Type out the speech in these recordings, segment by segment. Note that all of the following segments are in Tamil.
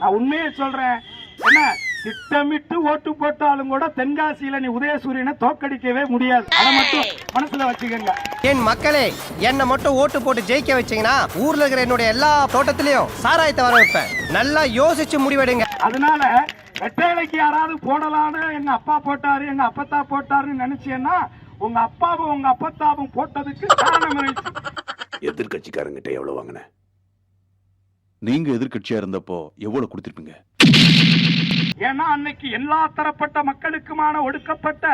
நான் உண்மையை சொல்றேன். என்ன திட்டமிட்டு ஓட்டு போட்டாலும் கூட தென்காசியில நீ உதயசூரியனை தோக்கடிக்கவே முடியாது. அதை மட்டும் மனசுல வச்சுக்கங்க. என் மக்களே, என்ன மட்டும் ஓட்டு போட்டு ஜெயிக்க வச்சீங்கன்னா ஊர்ல இருக்கிற என்னுடைய எல்லா தோட்டத்திலயும் சாராயத்தை வர வைப்பேன். நல்லா யோசிச்சு முடிவெடுங்க. அதனால வெட்டைலைக்கு யாராவது போடலான்னு எங்க அப்பா போட்டாரு, எங்க அப்பத்தா போட்டாருன்னு நினைச்சேன்னா உங்க அப்பாவும் உங்க அப்பத்தாவும் போட்டதுக்கு காரணம் இருந்துச்சு. எதிர்கட்சிக்காரங்கிட்ட எவ்வளவு வாங்கின? நீங்க எதிர்கட்சியா இருந்தப்போ எவ்வளவு கொடுத்திருப்பீங்க? ஏன்னா அன்னைக்கு எல்லா தரப்பட்ட மக்களுக்குமான ஒடுக்கப்பட்ட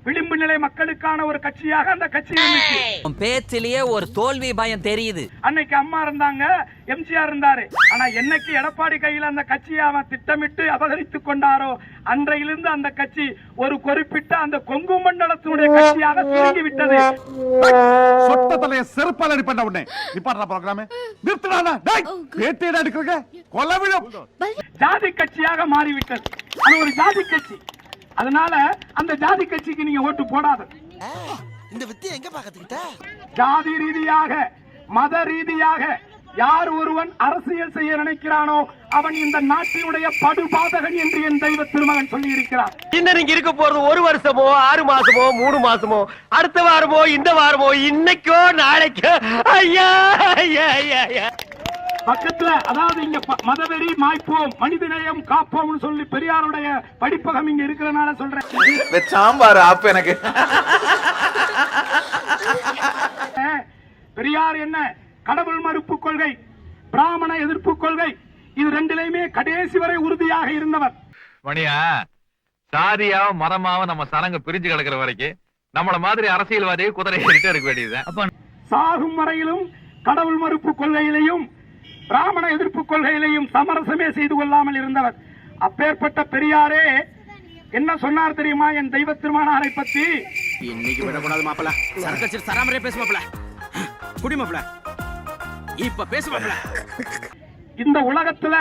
விளிம்பு நிலை மக்களுக்கான ஒரு கட்சியாக அந்த கட்சி இருந்துச்சு. பேச்சிலேயே ஒரு தோல்வி பயம் தெரியுது. அன்னைக்கு அம்மா இருந்தாங்க, எம்ஜிஆர் இருந்தாரு. ஆனா என்னைக்கு எடப்பாடி கையில அந்த கட்சியை அவன் திட்டமிட்டு அபகரித்துக் கொண்டாரோ அன்றையிலிருந்து அந்த கட்சி ஒரு குறிப்பிட்ட அந்த கொங்கு மண்டலத்தினுடைய கட்சியாக சுருங்கி விட்டது. சொட்ட தலைய செருப்பால் அடி பண்ண உடனே நிப்பாட்டா ப்ரோகிராம் நிறுத்துடானா? டேய் பேட்டியடா எடுக்கறங்க கொல்ல விடும். ஜாதி கட்சியாக மாறிவிட்டது. அது ஒரு ஜாதி கட்சி. அதனால அந்த ஜாதி கட்சிக்கு நீங்க ஓட்டு போடாது. இந்த வித்தியை எங்க பாக்கத்துக்கிட்ட? ஜாதி ரீதியாக மத ரீதியாக யார் ஒருவன் அரசியல் செய்ய நினைக்கிறானோ அவன் இந்த நாட்டினுடைய படுபாதகன் என்று என் தெய்வ திருமகன் சொல்லி இருக்கிறார். இன்னும் நீங்க இருக்க போறது 1 வருஷமோ 6 மாசமோ 3 மாசமோ அடுத்த வாரமோ இந்த வாரமோ இன்னைக்கோ நாளைக்கோ ஐயா ஐயா ஐயா பக்கத்துல அதாவது இங்க மதவெறி மாய்ப்போம் மனிதநேயம் காப்போம்னு சொல்லி பெரியாருடைய படிப்பகம் இங்க இருக்கிறனால சொல்றேன். சாம்பார் ஆப் எனக்கு பெரியார் என்ன கடவுள் மறுப்பு கொள்கை, பிராமண எதிர்ப்பு கொள்கை, இது ரெண்டிலையுமே கடைசி வரை உறுதியாக இருந்தவர். மணியா சாதியாவும் மரமாவும் நம்ம சரங்க பிரிஞ்சு கிடக்கிற வரைக்கும் நம்மள மாதிரி அரசியல்வாதியை குதிரை ஏறிட்டே இருக்க வேண்டியதுதான். சாகும் வரையிலும் கடவுள் மறுப்பு கொள்கையிலையும் பிராமண எதிர்ப்பு கொள்கையிலையும் சமரசமே செய்து கொள்ளாமல் இருந்தவர். அப்பேற்பட்ட பெரியாரே என்ன சொன்னார் தெரியுமா என் தெய்வ திருமகனாரை பத்தி? இன்னைக்கு விடக்கூடாது மாப்பிள. சரக்கட்சி சராமரே பேசு மாப்பிள. குடி மாப்பிள. இப்ப பேசு மாப்பிள. இந்த உலகத்துல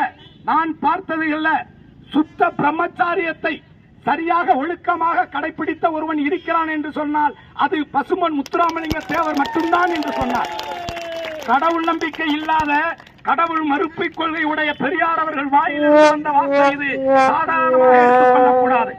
நான் பார்த்ததுல சுத்த பிரம்மச்சாரியத்தை சரியாக ஒழுக்கமாக கடைபிடித்த ஒருவன் இருக்கிறான் என்று சொன்னால் அது பசுமன் முத்துராமலிங்க தேவர் மட்டும்தான் என்று சொன்னார். கடவுள் நம்பிக்கை இல்லாத கடவுள் மறுப்பு கொள்கை உடைய பெரியார் அவர்கள் வாயிலிருந்து வந்த வார்த்தை இது சாதாரணமாக எடுத்துக் கொள்ளக்கூடாது.